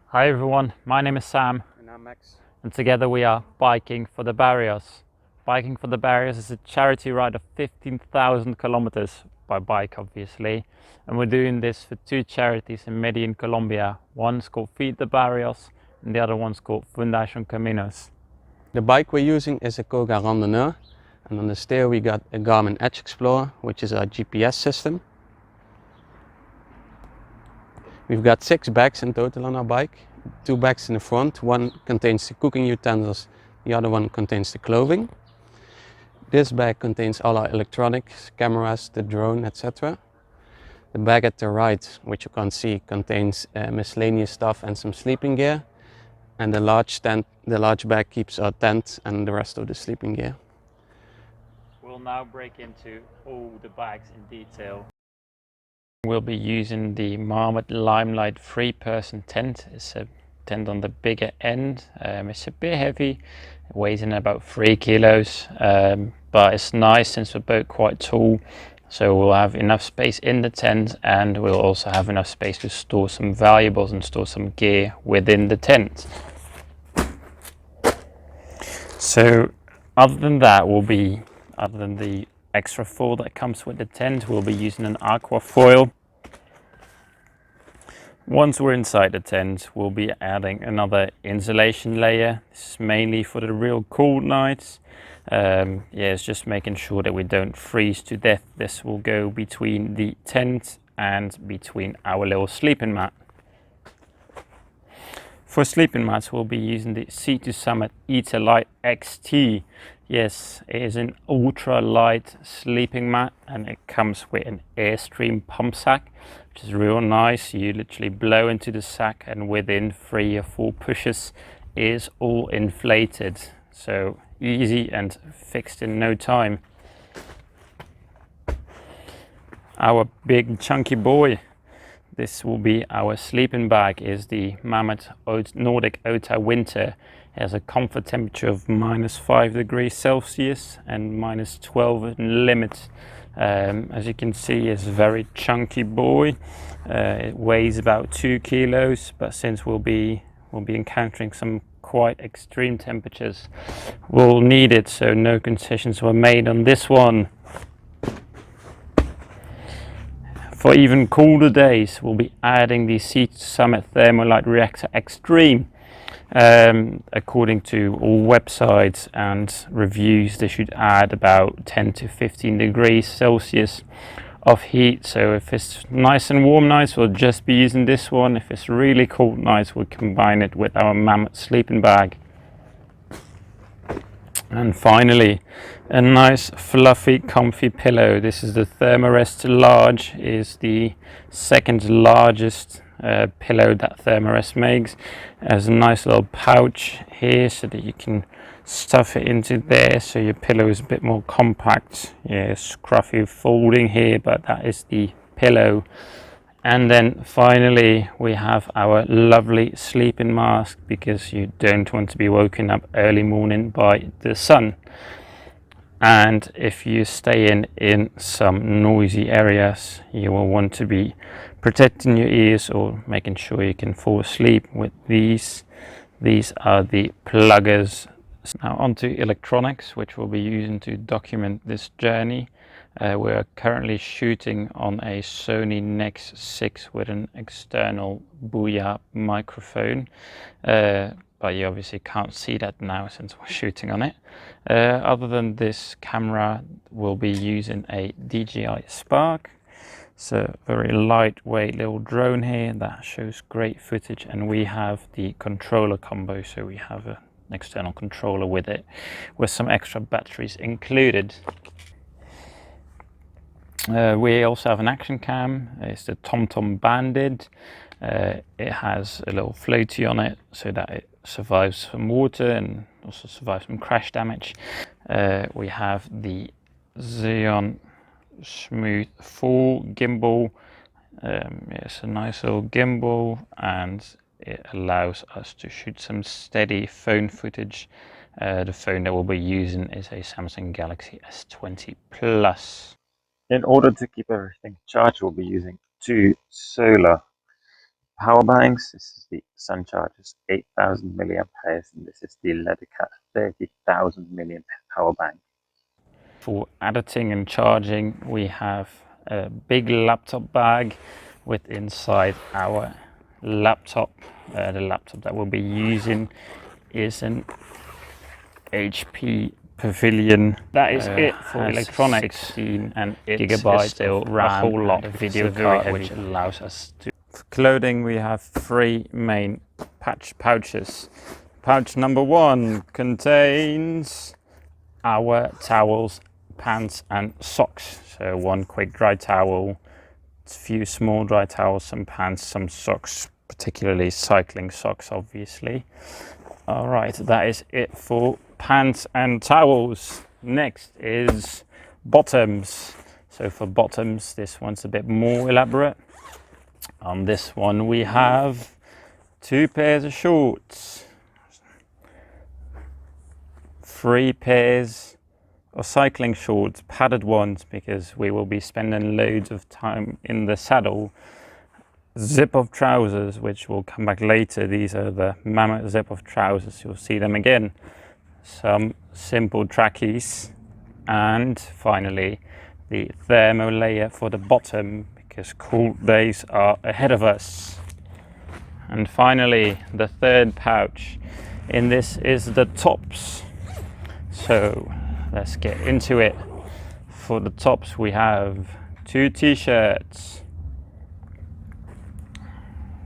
Hi everyone, my name is Sam. And I'm Max. And together we are Biking for the Barrios. Biking for the Barrios is a charity ride of 15,000 kilometers by bike, obviously. And we're doing this for two charities in Medellin, Colombia. One's called Feed the Barrios and the other one's called Fundación Caminos. The bike we're using is a Koga randonneur, and on the steer we got a Garmin Edge Explorer, which is our GPS system. We've got 6 bags in total on our bike. 2 bags in the front, one contains the cooking utensils, the other one contains the clothing. This bag contains all our electronics, cameras, the drone, etc. The bag at the right, which you can't see, contains miscellaneous stuff and some sleeping gear. And the large bag keeps our tent and the rest of the sleeping gear. We'll now break into all the bags in detail. We'll be using the Marmot Limelight 3-person tent. It's a tent on the bigger end. It's a bit heavy, it weighs in about 3 kilos, but it's nice since we're both quite tall. So we'll have enough space in the tent, and we'll also have enough space to store some valuables and store some gear within the tent. So other than that, other than the extra foil that comes with the tent, we'll be using an Aqua foil. Once we're inside the tent, we'll be adding another insulation layer. This is mainly for the real cold nights. It's just making sure that we don't freeze to death. This will go between the tent and between our little sleeping mat. For sleeping mats, we'll be using the C2 Summit Light XT. Yes, it is an ultra light sleeping mat, and it comes with an Airstream pump sack, which is real nice. You literally blow into the sack, and within 3 or 4 pushes it is all inflated. So easy and fixed in no time. Our big chunky boy. This will be our sleeping bag, is the Mammut Nordic Ota Winter. It has a comfort temperature of -5 degrees Celsius and -12 in limit. As you can see, it's a very chunky boy. It weighs about 2 kilos, but since we'll be encountering some quite extreme temperatures, we'll need it, so no concessions were made on this one. For even colder days, we'll be adding the C2 Summit Thermolight Reactor Extreme. According to all websites and reviews, they should add about 10 to 15 degrees Celsius of heat. So if it's nice and warm nights, we'll just be using this one. If it's really cold nights, we'll combine it with our Mammut sleeping bag. And finally, a nice fluffy comfy pillow. This is the Thermarest Large, is the second largest pillow that Thermarest makes. It has a nice little pouch here so that you can stuff it into there, so your pillow is a bit more compact. Yeah, scruffy folding here, but that is the pillow. And then finally we have our lovely sleeping mask, because you don't want to be woken up early morning by the sun. And if you stay in some noisy areas, you will want to be protecting your ears or making sure you can fall asleep with these. These are the pluggers. Now onto electronics, which we'll be using to document this journey. We're currently shooting on a Sony Nex 6 with an external Boya microphone, but you obviously can't see that now since we're shooting on it. Other than this camera, we'll be using a DJI Spark. It's a very lightweight little drone here that shows great footage, and we have the controller combo, so we have an external controller with it, with some extra batteries included. We also have an action cam. It's the TomtTom Bandit. It has a little floaty on it so that it survives some water and also survives some crash damage. We have the Zhyiun Smooth 4 gimbal. It's a nice little gimbal, and it allows us to shoot some steady phone footage. The phone that we'll be using is a Samsung Galaxy S20 Plus. In order to keep everything charged, we'll be using 2 solar power banks. This is the Sunchargers 8000 milliamp hours, and this is the Lideka 30,000 milliamp power bank. For editing and charging, we have a big laptop bag with inside our laptop. The laptop that we'll be using is an HP Pavilion. That is it for electronics. 16 and gigabytes still RAM, a whole lot of video card, which allows us to. For clothing, we have three main pouches. Pouch number one contains our towels, pants and socks. So one quick dry towel, a few small dry towels, some pants, some socks, particularly cycling socks obviously. All right, that is it for pants and towels. Next is bottoms. So for bottoms, this one's a bit more elaborate. On this one we have two pairs of shorts, three pairs of cycling shorts, padded ones, because we will be spending loads of time in the saddle. Zip of trousers, which will come back later. These are the Mammut zip of trousers, you'll see them again. Some simple trackies, and finally the thermo layer for the bottom, because cool days are ahead of us. And finally the third pouch in this is the tops. So let's get into it. For the tops we have two t-shirts,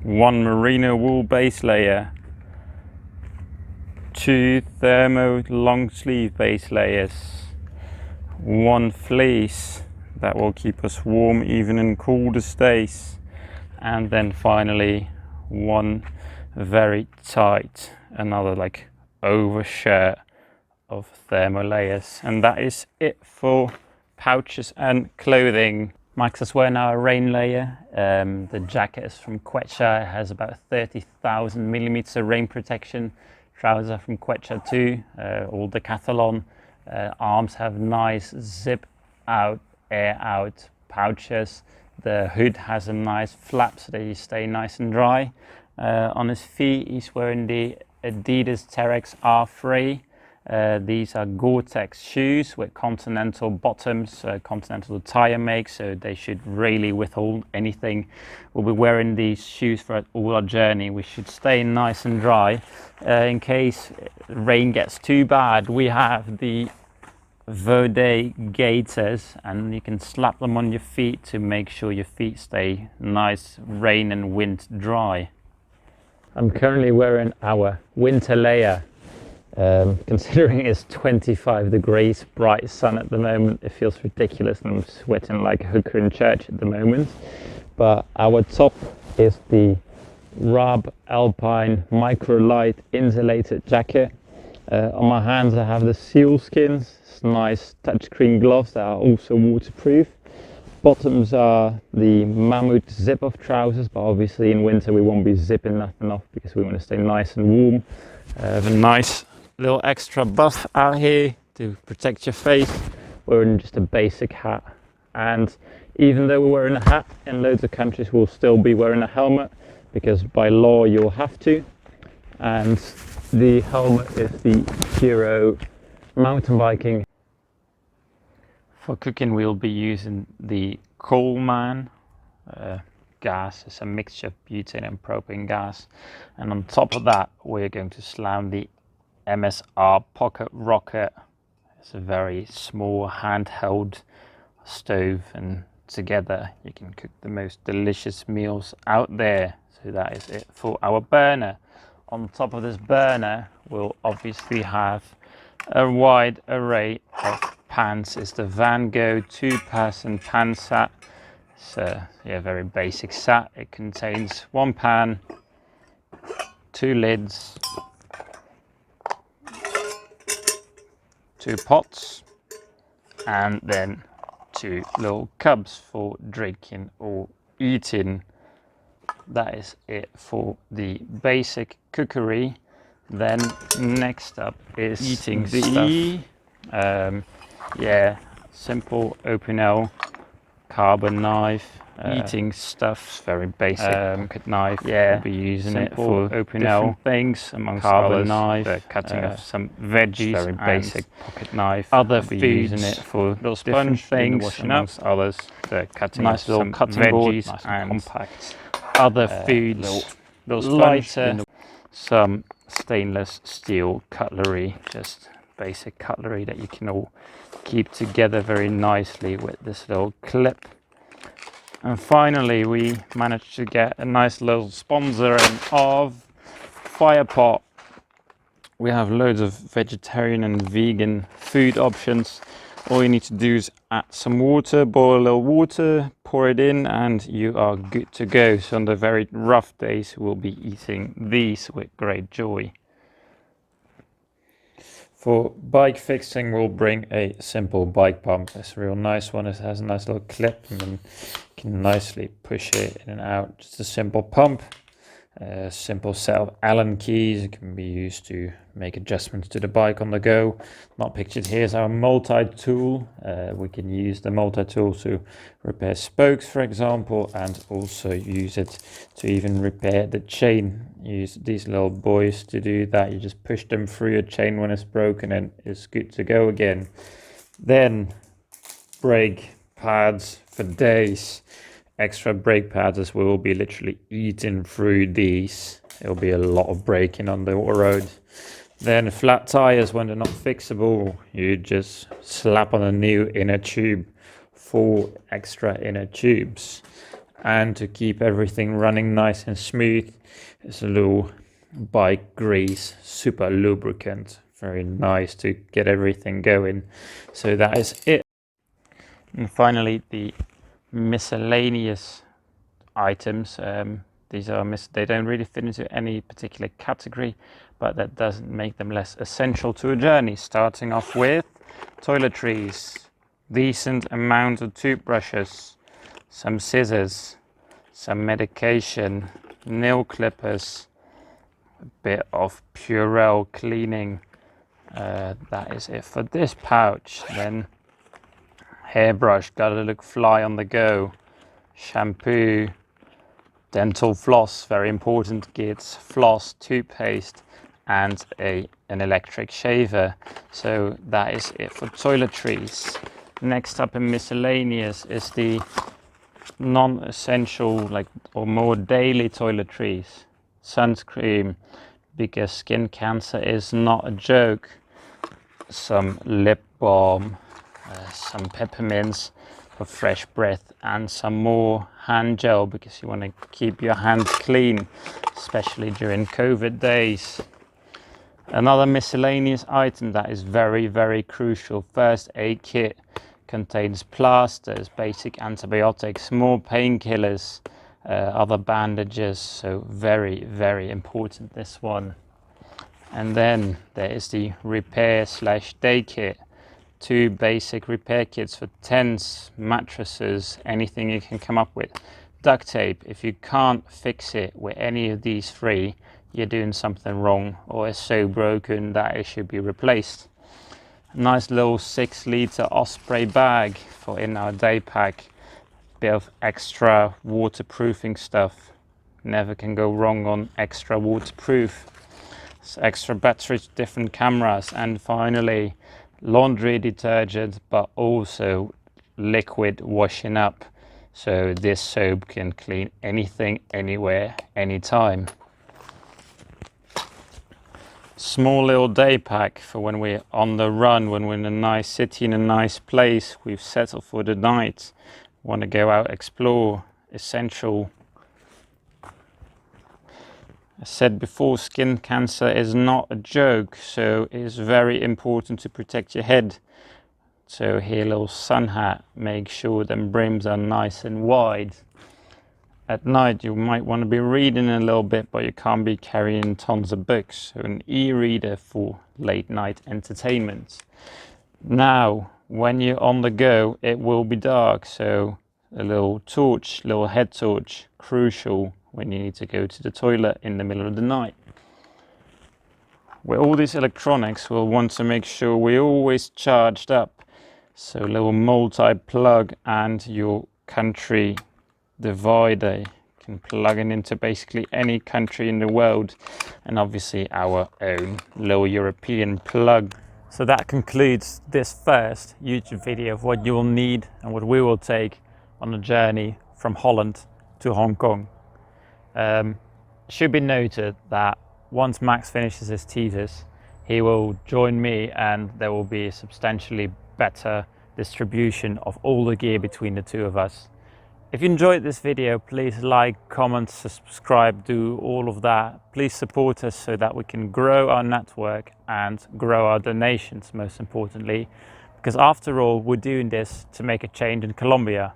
one merino wool base layer, two thermo long sleeve base layers, one fleece that will keep us warm even in colder days, and then finally one very tight, another like overshirt of thermo layers. And that is it for pouches and clothing. Max is wearing our rain layer. The jacket is from Quechua. It has about 30,000 millimeters of rain protection. Trousers are from Quechua too, all Decathlon. Arms have nice zip out, air out pouches. The hood has a nice flap so that you stay nice and dry. On his feet he's wearing the Adidas Terrex R3. These are Gore-Tex shoes with Continental bottoms, Continental tire make, so they should really withhold anything. We'll be wearing these shoes for all our journey. We should stay nice and dry. In case rain gets too bad, we have the Vode gaiters, and you can slap them on your feet to make sure your feet stay nice rain and wind dry. I'm currently wearing our winter layer. Considering it's 25 degrees, bright sun at the moment, it feels ridiculous and I'm sweating like a hooker in church at the moment. But our top is the Rab Alpine Microlight insulated jacket. On my hands I have the sealskins, it's nice touchscreen gloves that are also waterproof. Bottoms are the Mammut zip off trousers, but obviously in winter we won't be zipping nothing off because we want to stay nice and warm. Have a nice little extra buff out here to protect your face. Wearing just a basic hat, and even though we're wearing a hat, in loads of countries we'll still be wearing a helmet because by law you'll have to. And the helmet is the Giro mountain biking. For cooking we'll be using the Coleman gas. It's a mixture of butane and propane gas, and on top of that we're going to slam the MSR Pocket Rocket. It's a very small handheld stove, and together you can cook the most delicious meals out there. So that is it for our burner. On top of this burner we'll obviously have a wide array of pans. It's the Van Gogh 2-person pan set. It's a very basic set. It contains one pan, two lids, two pots, and then two little cups for drinking or eating. That is it for the basic cookery. Then next up is eating stuff. Simple open L carbon knife, eating stuff, very basic pocket knife. Yeah, we'll be using it for opening different things, amongst carbon others, knife, cutting off some veggies, very basic pocket knife. Other foods, using it for little different things, amongst others, the cutting nice of little some cutting veggies board, nice and compact. Other foods, little lighter, some stainless steel cutlery, just basic cutlery that you can all keep together very nicely with this little clip. And finally we managed to get a nice little sponsoring of fire pot. We have loads of vegetarian and vegan food options. All you need to do is add some water, boil a little water, pour it in, and you are good to go. So on the very rough days we'll be eating these with great joy. For bike fixing, we'll bring a simple bike pump. It's a real nice one. It has a nice little clip and then you can nicely push it in and out. Just a simple pump. A simple set of Allen keys. It can be used to make adjustments to the bike on the go. Not pictured here is our multi-tool. We can use the multi-tool to repair spokes, for example, and also use it to even repair the chain. Use these little boys to do that. You just push them through your chain when it's broken and it's good to go again. Then brake pads for days. Extra brake pads, as we will be literally eating through these. It'll be a lot of braking on the road. Then flat tires, when they're not fixable, you just slap on a new inner tube, 4 extra inner tubes. And to keep everything running nice and smooth, it's a little bike grease, super lubricant, very nice to get everything going. So that is it. And finally, the miscellaneous items. These are they don't really fit into any particular category, but that doesn't make them less essential to a journey. Starting off with toiletries, decent amount of toothbrushes, some scissors, some medication, nail clippers, a bit of Purell cleaning. That is it for this pouch. Then hairbrush, gotta look fly on the go, shampoo, dental floss, very important, kids, floss, toothpaste, and an electric shaver. So that is it for toiletries. Next up in miscellaneous is the non-essential, or more daily toiletries. Sunscreen, because skin cancer is not a joke. Some lip balm, some peppermints for fresh breath, and some more hand gel because you want to keep your hands clean, especially during COVID days. Another miscellaneous item that is very, very crucial, first aid kit, contains plasters, basic antibiotics, more painkillers, other bandages, so very, very important, this one. And then there is the repair/day kit. 2 basic repair kits for tents, mattresses, anything you can come up with. Duct tape, if you can't fix it with any of these 3, you're doing something wrong, or it's so broken that it should be replaced. A nice little 6-liter Osprey bag for in our day pack. Bit of extra waterproofing stuff. Never can go wrong on extra waterproof. Extra batteries, different cameras, and finally laundry detergent, but also liquid washing up, so this soap can clean anything, anywhere, anytime. Small little day pack for when we're on the run, when we're in a nice city, in a nice place, we've settled for the night, want to go out, explore. Essential. I said before, skin cancer is not a joke, so it's very important to protect your head. So here, little sun hat, make sure them brims are nice and wide. At night you might want to be reading a little bit, but you can't be carrying tons of books, so an e-reader for late night entertainment. Now when you're on the go, it will be dark, so a little torch, little head torch, crucial when you need to go to the toilet in the middle of the night. With all these electronics, we'll want to make sure we're always charged up. So a little multi-plug and your country divider. Can plug it into basically any country in the world, and obviously our own low European plug. So that concludes this first YouTube video of what you will need and what we will take on a journey from Holland to Hong Kong. Should be noted that once Max finishes his thesis, he will join me and there will be a substantially better distribution of all the gear between the two of us. If you enjoyed this video, please like, comment, subscribe, do all of that. Please support us so that we can grow our network and grow our donations, most importantly, because after all, we're doing this to make a change in Colombia.